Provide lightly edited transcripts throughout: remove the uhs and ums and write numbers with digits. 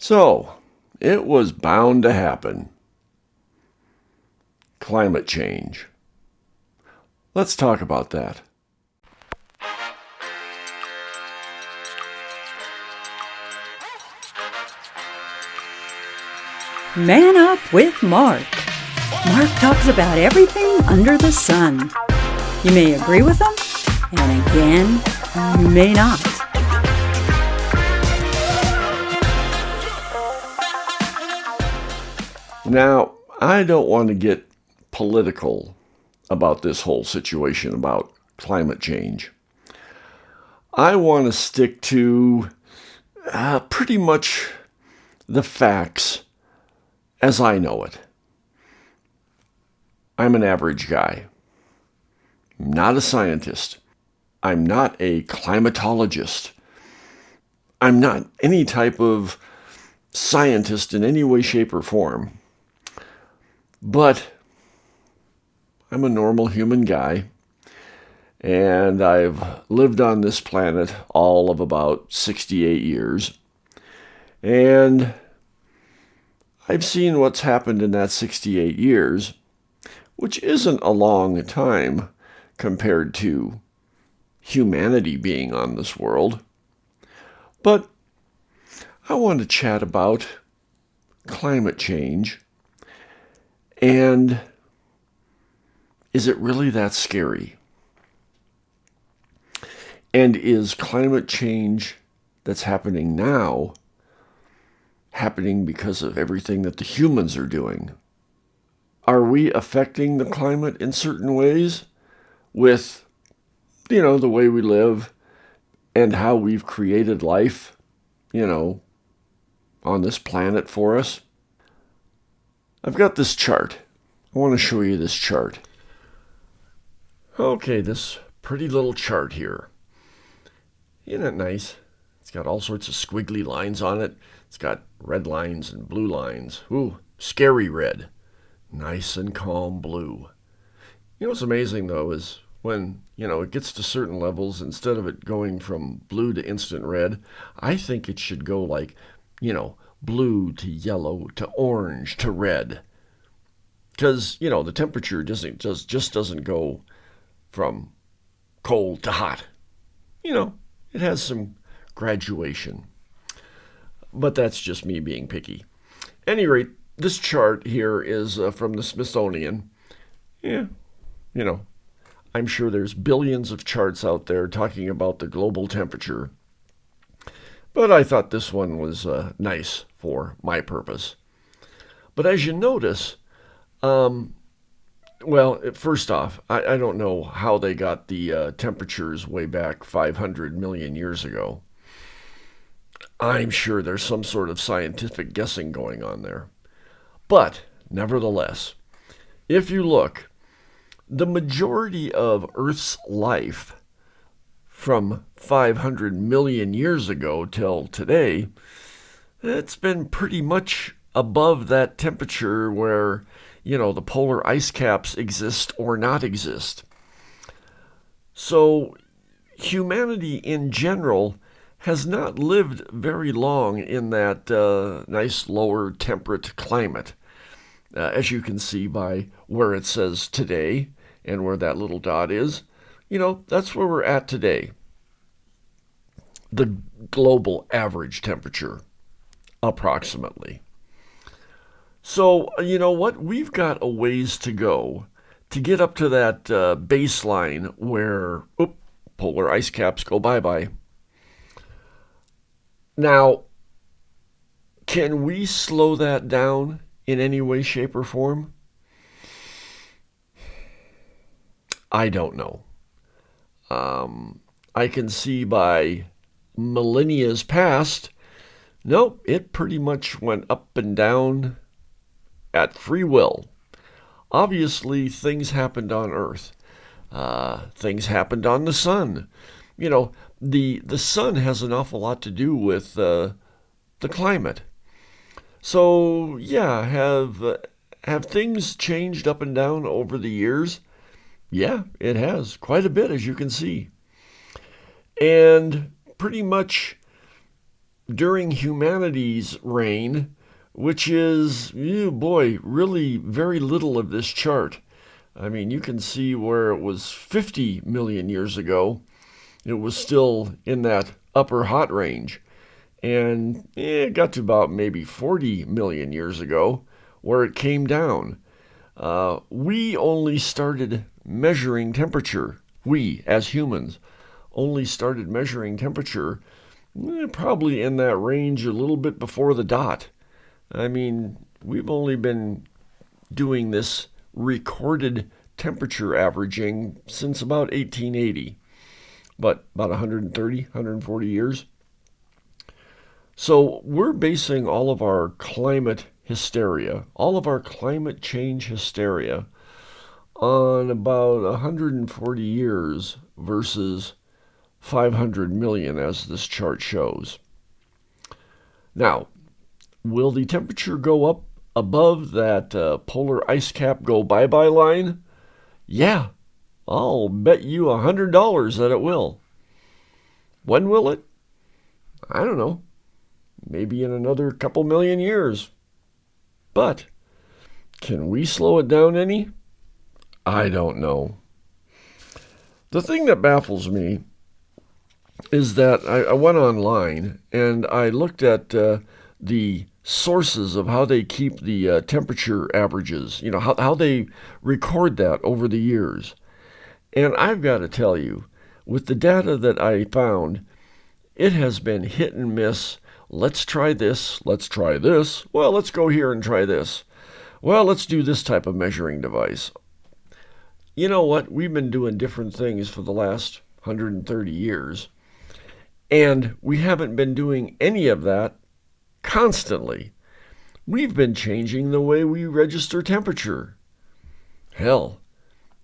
So, it was bound to happen. Climate change. Let's talk about that. Man Up with Mark. Mark talks about everything under the sun. You may agree with him, and again, you may not. Now, I don't want to get political about this whole situation about climate change. I want to stick to pretty much the facts as I know it. I'm an average guy. I'm not a scientist. I'm not a climatologist. I'm not any type of scientist in any way, shape, or form. But I'm a normal human guy, and I've lived on this planet all of about 68 years. And I've seen what's happened in that 68 years, which isn't a long time compared to humanity being on this world. But I want to chat about climate change. And is it really that scary? And is climate change that's happening now happening because of everything that the humans are doing? Are we affecting the climate in certain ways with, the way we live and how we've created life, on this planet for us? I've got this chart. I want to show you this chart. Okay, this pretty little chart here. Isn't it nice? It's got all sorts of squiggly lines on it. It's got red lines and blue lines. Ooh, scary red. Nice and calm blue. What's amazing, though, is when, it gets to certain levels, instead of it going from blue to instant red, I think it should go like, blue to yellow to orange to red. Because, the temperature just doesn't go from cold to hot. It has some graduation. But that's just me being picky. At any rate, this chart here is from the Smithsonian. Yeah, I'm sure there's billions of charts out there talking about the global temperature. But I thought this one was nice for my purpose. But as you notice, first off, I don't know how they got the temperatures way back 500 million years ago. I'm sure there's some sort of scientific guessing going on there. But, nevertheless, if you look, the majority of Earth's life from 500 million years ago till today, it's been pretty much above that temperature where, the polar ice caps exist or not exist. So humanity in general has not lived very long in that nice lower temperate climate. As you can see by where it says today and where that little dot is, that's where we're at today. The global average temperature, approximately. So, you know what? We've got a ways to go to get up to that baseline where polar ice caps go bye-bye. Now, can we slow that down in any way, shape, or form? I don't know. I can see by millennia's past, nope, it pretty much went up and down at free will. Obviously, things happened on Earth. Things happened on the sun. The sun has an awful lot to do with the climate. So, yeah, have things changed up and down over the years? Yeah, it has. Quite a bit, as you can see. And pretty much during humanity's reign, which is, really very little of this chart. I mean, you can see where it was 50 million years ago, it was still in that upper hot range. And it got to about maybe 40 million years ago where it came down. We only started measuring temperature. We, as humans, only started measuring temperature probably in that range a little bit before the dot. I mean, we've only been doing this recorded temperature averaging since about 1880. But about 130, 140 years. So we're basing all of our climate hysteria, all of our climate change hysteria, on about 140 years versus 500 million, as this chart shows. Now, will the temperature go up above that polar ice cap go bye-bye line? Yeah, I'll bet you $100 that it will. When will it? I don't know. Maybe in another couple million years. But can we slow it down any? I don't know. The thing that baffles me is that I went online and I looked at the sources of how they keep the temperature averages, how they record that over the years. And I've got to tell you, with the data that I found, it has been hit and miss. Let's try this. Let's try this. Well, let's go here and try this. Well, let's do this type of measuring device. You know what? We've been doing different things for the last 130 years. And we haven't been doing any of that constantly. We've been changing the way we register temperature. Hell,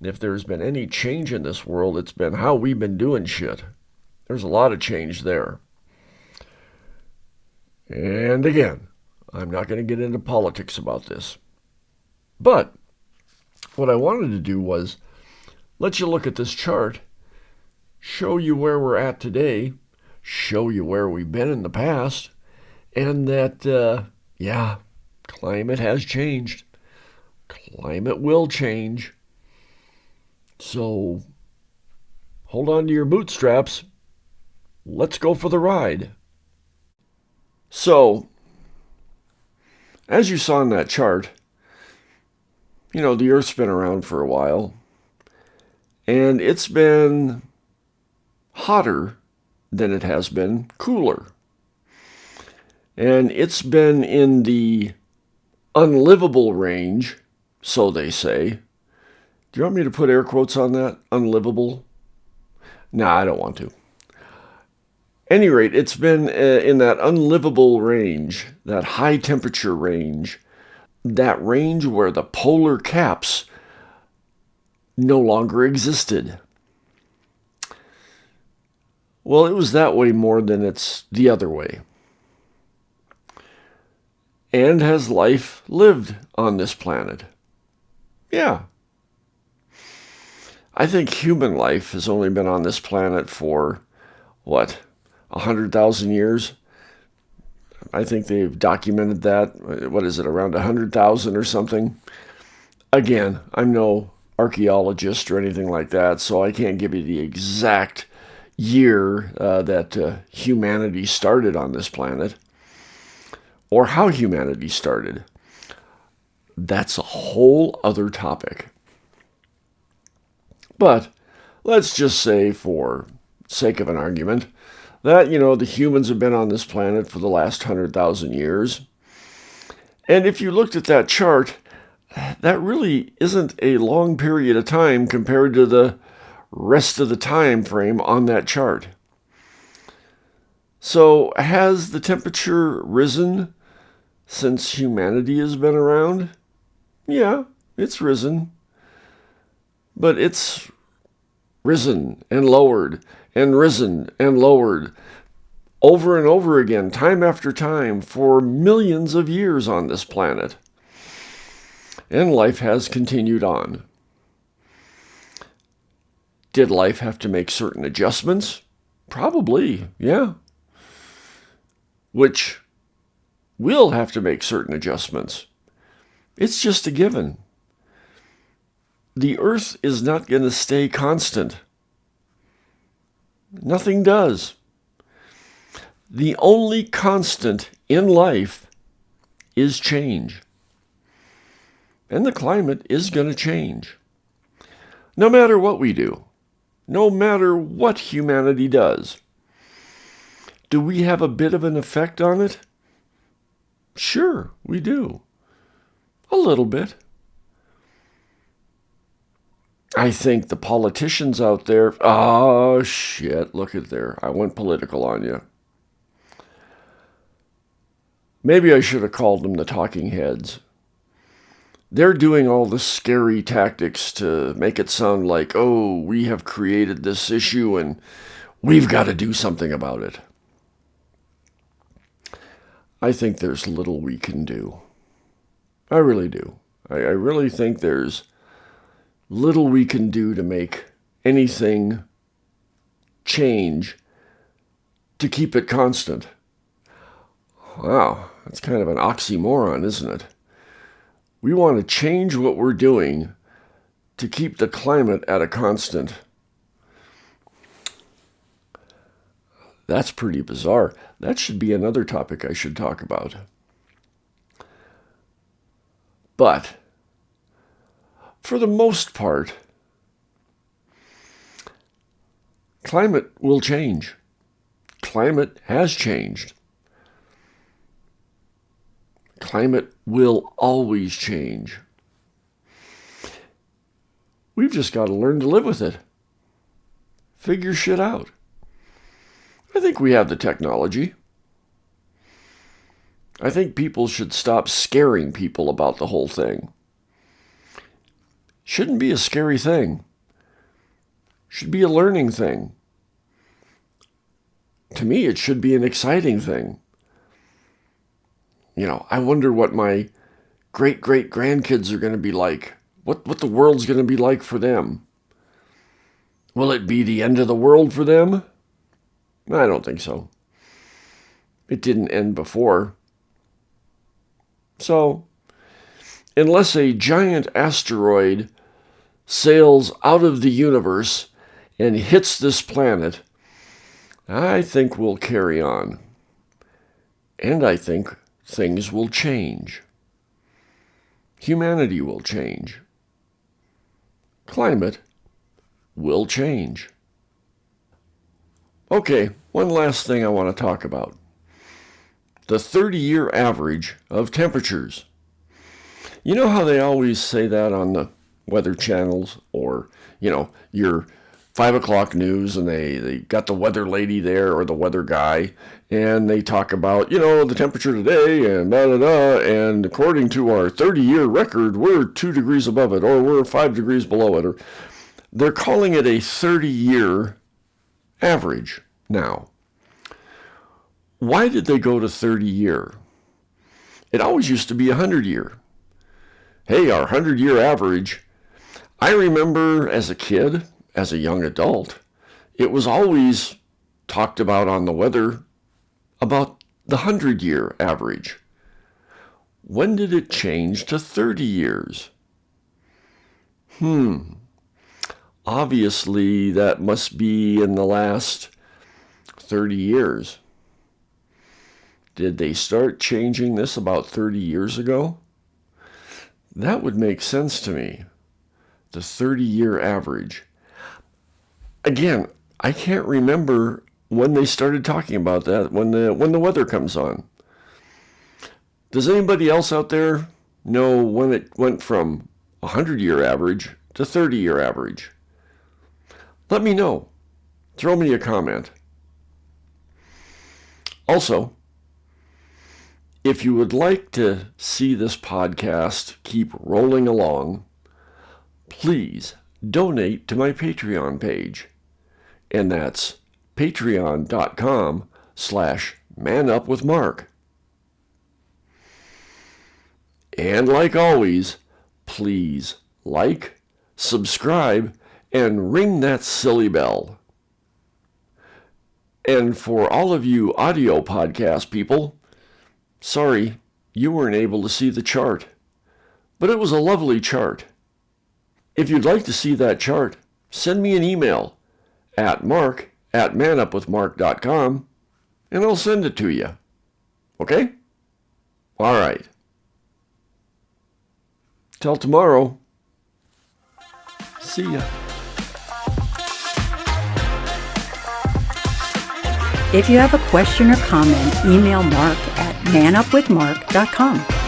if there's been any change in this world, it's been how we've been doing shit. There's a lot of change there. And again, I'm not going to get into politics about this. But what I wanted to do was let you look at this chart, show you where we're at today, show you where we've been in the past, and that, climate has changed. Climate will change. So hold on to your bootstraps. Let's go for the ride. So, as you saw in that chart, the Earth's been around for a while, and it's been hotter than it has been cooler. And it's been in the unlivable range, so they say. Do you want me to put air quotes on that? Unlivable? Nah, I don't want to. Any rate, it's been in that unlivable range, that high temperature range, that range where the polar caps no longer existed. Well, it was that way more than it's the other way. And has life lived on this planet? Yeah. I think human life has only been on this planet for, 100,000 years? I think they've documented that. Around 100,000 or something? Again, I'm no archaeologist or anything like that, so I can't give you the exact year that humanity started on this planet, or how humanity started. That's a whole other topic. But let's just say, for sake of an argument, that, the humans have been on this planet for the last 100,000 years. And if you looked at that chart, that really isn't a long period of time compared to the rest of the time frame on that chart. So has the temperature risen since humanity has been around? Yeah, it's risen. But it's risen and lowered and risen and lowered over and over again, time after time, for millions of years on this planet. And life has continued on. Did life have to make certain adjustments? Probably, yeah. which we'll have to make certain adjustments. It's just a given. The earth is not going to stay constant. Nothing does. The only constant in life is change. And the climate is going to change. No matter what we do, no matter what humanity does. Do we have a bit of an effect on it? Sure, we do. A little bit. I think the politicians out there, oh shit, look at there. I went political on you. Maybe I should have called them the talking heads. They're doing all the scary tactics to make it sound like, oh, we have created this issue and we've got to do something about it. I think there's little we can do. I really do. I really think there's little we can do to make anything change to keep it constant. Wow, that's kind of an oxymoron, isn't it? We want to change what we're doing to keep the climate at a constant. That's pretty bizarre. That should be another topic I should talk about. But, for the most part, climate will change. Climate has changed. Climate will always change. We've just got to learn to live with it. Figure shit out. I think we have the technology. I think people should stop scaring people about the whole thing. Shouldn't be a scary thing. Should be a learning thing. To me, it should be an exciting thing. You know, I wonder what my great-great-grandkids are going to be like. What the world's going to be like for them. Will it be the end of the world for them? I don't think so. It didn't end before. So, unless a giant asteroid sails out of the universe and hits this planet, I think we'll carry on. And I think things will change. Humanity will change. Climate will change. Okay, one last thing I want to talk about. The 30-year average of temperatures. You know how they always say that on the weather channels or, your 5 o'clock news, and they got the weather lady there or the weather guy, and they talk about, the temperature today and da-da-da, and according to our 30-year record, we're 2 degrees above it, or we're 5 degrees below it, or they're calling it a 30-year average now. Why did they go to 30-year? It always used to be 100-year. Hey, our 100-year average, I remember as a kid, as a young adult, it was always talked about on the weather about the 100-year average. When did it change to 30 years? Obviously, that must be in the last 30 years. Did they start changing this about 30 years ago? That would make sense to me. The 30-year average. Again, I can't remember when they started talking about that, when the weather comes on. Does anybody else out there know when it went from 100-year average to 30-year average? Let me know. Throw me a comment. Also, if you would like to see this podcast keep rolling along, please donate to my Patreon page. And that's patreon.com/manupwithmark. And like always, please like, subscribe, and ring that silly bell. And for all of you audio podcast people, sorry you weren't able to see the chart. But it was a lovely chart. If you'd like to see that chart, send me an email at mark@manupwithmark.com and I'll send it to you. Okay? All right. Till tomorrow. See ya. If you have a question or comment, email Mark at manupwithmark.com.